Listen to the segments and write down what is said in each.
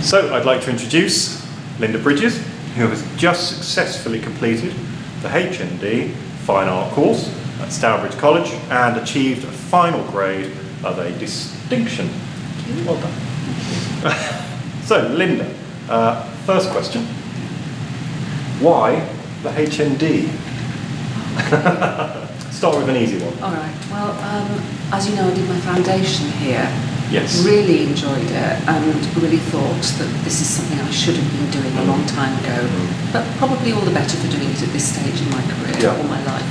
So I'd like to introduce Linda Bridges, who has just successfully completed the HND Fine Art course at Stourbridge College and achieved a final grade of a distinction. Well done. So Linda, first question. Why the HND? Start with an easy one. All right. Well, as you know, I did my foundation here. Yes. Really enjoyed it and really thought that this is something I should have been doing a long time ago. But probably all the better for doing it at this stage in my career or my life.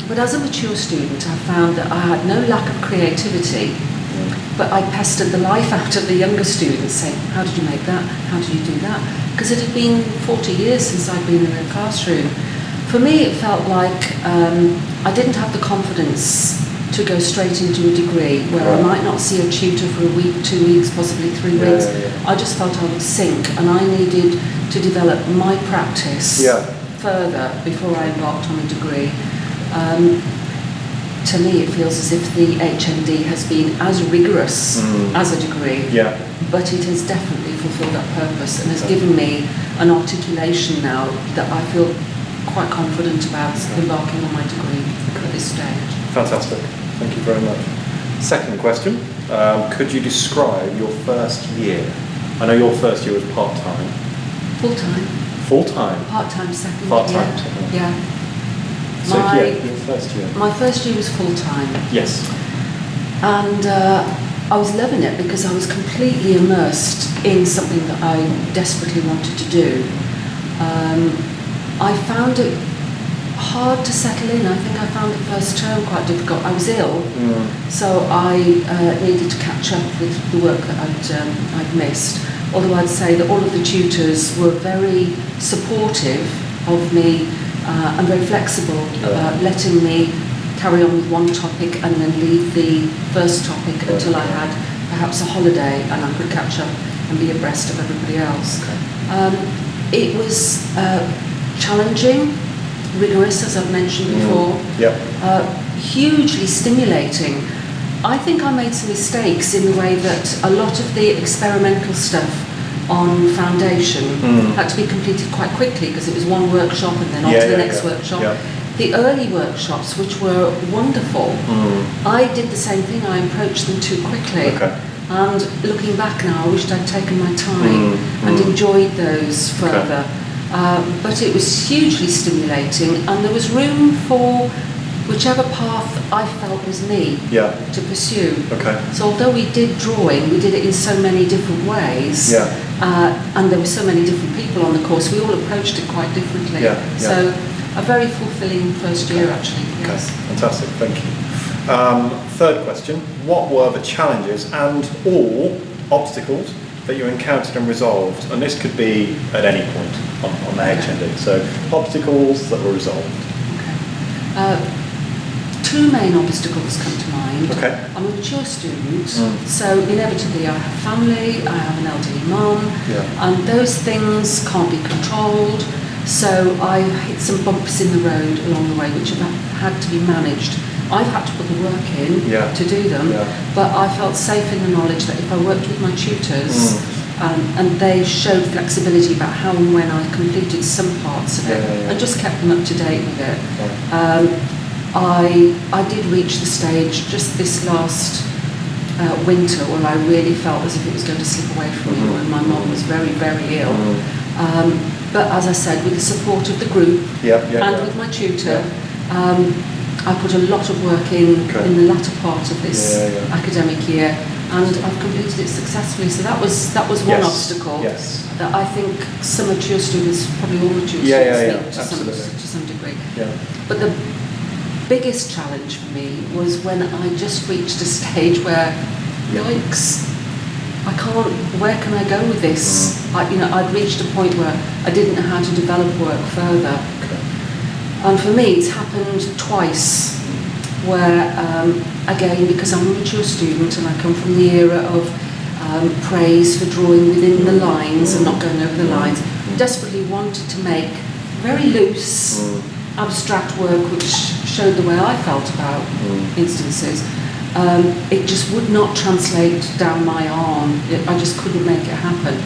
But as a mature student, I found that I had no lack of creativity, but I pestered the life out of the younger students, saying, "How did you make that? How did you do that?" Because it had been 40 years since I'd been in a classroom. For me, it felt like I didn't have the confidence to go straight into a degree where I might not see a tutor for a week, 2 weeks, possibly 3 weeks. I just felt I would sink, and I needed to develop my practice further before I embarked on a degree. To me, it feels as if the HND has been as rigorous as a degree, but it has definitely fulfilled that purpose and has given me an articulation now that I feel quite confident about embarking on my degree at this stage. Fantastic. Thank you very much. Second question. Could you describe your first year? I know your first year was part-time. Full-time. Full-time? Part-time second Part-time year. second. Yeah. So your first year. My first year was full-time. Yes. And I was loving it because I was completely immersed in something that I desperately wanted to do. I found it hard to settle in. I think I found the first term quite difficult. I was ill, so I needed to catch up with the work that I'd missed. Although I'd say that all of the tutors were very supportive of me and very flexible about letting me carry on with one topic and then leave the first topic until I had perhaps a holiday and I could catch up and be abreast of everybody else. It was challenging, rigorous, as I've mentioned before, hugely stimulating. I think I made some mistakes in the way that a lot of the experimental stuff on foundation had to be completed quite quickly because it was one workshop and then on to the next workshop. The early workshops, which were wonderful, I did the same thing. I approached them too quickly. And looking back now, I wished I'd taken my time and enjoyed those further. But it was hugely stimulating, and there was room for whichever path I felt was me to pursue. So although we did drawing, we did it in so many different ways, and there were so many different people on the course, we all approached it quite differently. So a very fulfilling first year, actually. Yes. Fantastic, thank you. Third question, what were the challenges and or obstacles that you encountered and resolved? And this could be at any point on the HND. So obstacles that were resolved. Two main obstacles come to mind. I'm a mature student, so inevitably I have family, I have an elderly mum, and those things can't be controlled. So I hit some bumps in the road along the way which have had to be managed. I've had to put the work in to do them, but I felt safe in the knowledge that if I worked with my tutors and they showed flexibility about how and when I completed some parts of it and just kept them up to date with it, I did reach the stage just this last winter when I really felt as if it was going to slip away from me when my mum was very, very ill. But as I said, with the support of the group and with my tutor, I put a lot of work in the latter part of this academic year, and I've completed it successfully. So that was one obstacle that I think some mature students, probably all mature students, meet to some degree. But the biggest challenge for me was when I just reached a stage where, yikes, where can I go with this? I'd reached a point where I didn't know how to develop work further. And for me, it's happened twice, where, again, because I'm a mature student and I come from the era of praise for drawing within the lines and not going over the lines, desperately wanted to make very loose, abstract work which showed the way I felt about instances. it just would not translate down my arm. I just couldn't make it happen.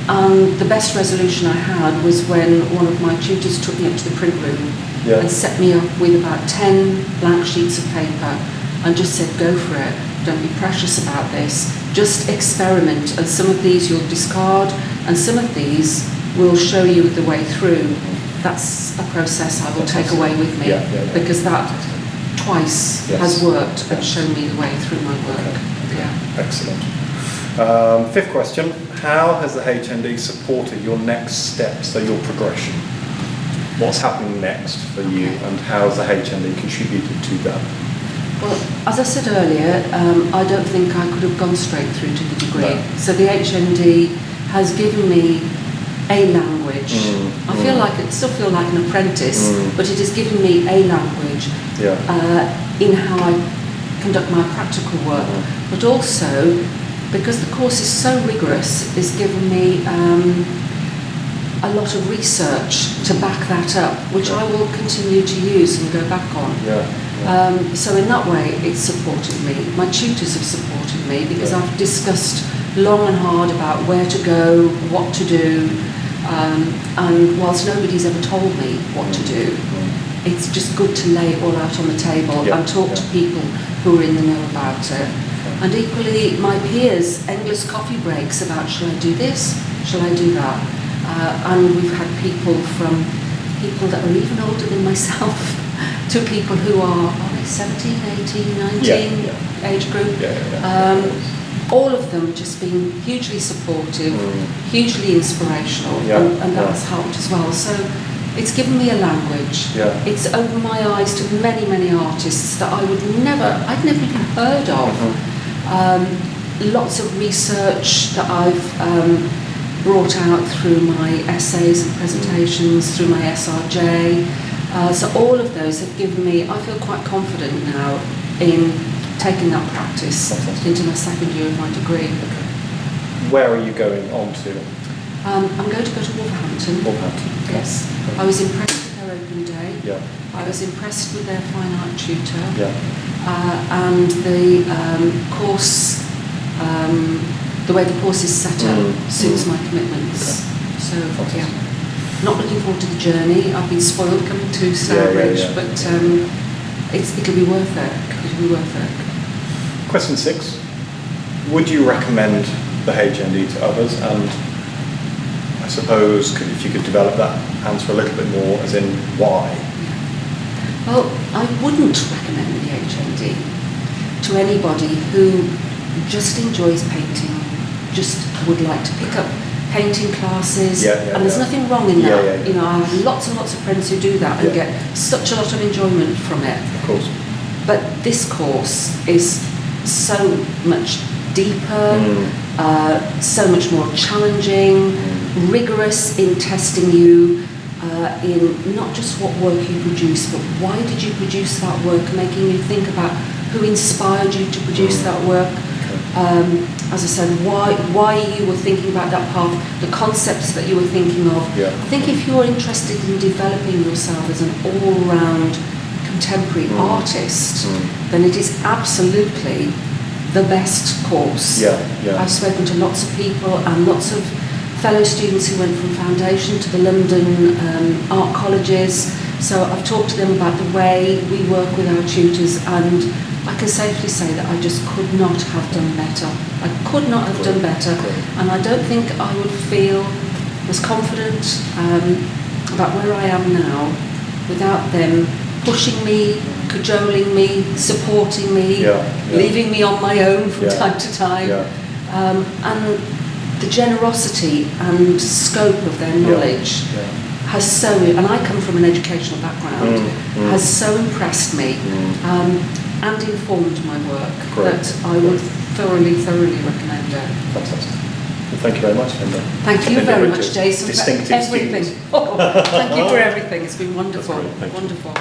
And the best resolution I had was when one of my tutors took me up to the print room and set me up with about 10 blank sheets of paper and just said, go for it, don't be precious about this, just experiment, and some of these you'll discard and some of these will show you the way through. That's a process I will take away with me, because that twice has worked and shown me the way through my work. Okay. Yeah. Excellent. Fifth question, how has the HND supported your next steps, so your progression? What's happening next for you, and how has the HND contributed to that? Well, as I said earlier, I don't think I could have gone straight through to the degree. No. So the HND has given me a language. I feel like still feel like an apprentice, but it has given me a language in how I conduct my practical work. But also, because the course is so rigorous, it's given me a lot of research to back that up, which I will continue to use and go back on. So in that way, it's supported me. My tutors have supported me because I've discussed long and hard about where to go, what to do, and whilst nobody's ever told me what to do, it's just good to lay it all out on the table and talk to people who are in the know about it. And equally, my peers, endless coffee breaks about, shall I do this, shall I do that? And we've had people from people that are even older than myself to people who are 17, 18, 19 age group. All of them just being hugely supportive, hugely inspirational, and that's helped as well. So it's given me a language. It's opened my eyes to many, many artists that I'd never even heard of. Lots of research that I've brought out through my essays and presentations, through my SRJ. So all of those have given me, I feel quite confident now in taking that practice into my second year of my degree. Where are you going on to? I'm going to go to Wolverhampton. Wolverhampton. Yes. I was impressed with their open day. I was impressed with their fine art tutor. And the course, the way the course is set up suits my commitments. So, not looking forward to the journey. I've been spoiled coming to Stourbridge, but it'll be worth it. It'll be worth it. Question 6. Would you recommend the HND to others? And I suppose if you could develop that answer a little bit more, as in why? Well, I wouldn't recommend the HND to anybody who just enjoys painting, just would like to pick up painting classes, and there's nothing wrong in that. You know, I have lots and lots of friends who do that and get such a lot of enjoyment from it. Of course. But this course is so much deeper, so much more challenging, rigorous in testing you in not just what work you produce, but why did you produce that work, making you think about who inspired you to produce that work. As I said, why you were thinking about that path, the concepts that you were thinking of. I think if you're interested in developing yourself as an all-round contemporary artist, then it is absolutely the best course. I've spoken to lots of people and lots of fellow students who went from foundation to the London art colleges. So I've talked to them about the way we work with our tutors, and I can safely say that I just could not have done better. I could not have done better, and I don't think I would feel as confident about where I am now without them pushing me, cajoling me, supporting me, leaving me on my own from time to time, and the generosity and scope of their knowledge has so, and I come from an educational background, has so impressed me and informed my work that I would thoroughly recommend it. Fantastic. Well, thank you very much, Linda. Thank you very much, Jason, Distinctive for everything. Thank you for everything. It's been wonderful. That's great. Thank you. Wonderful.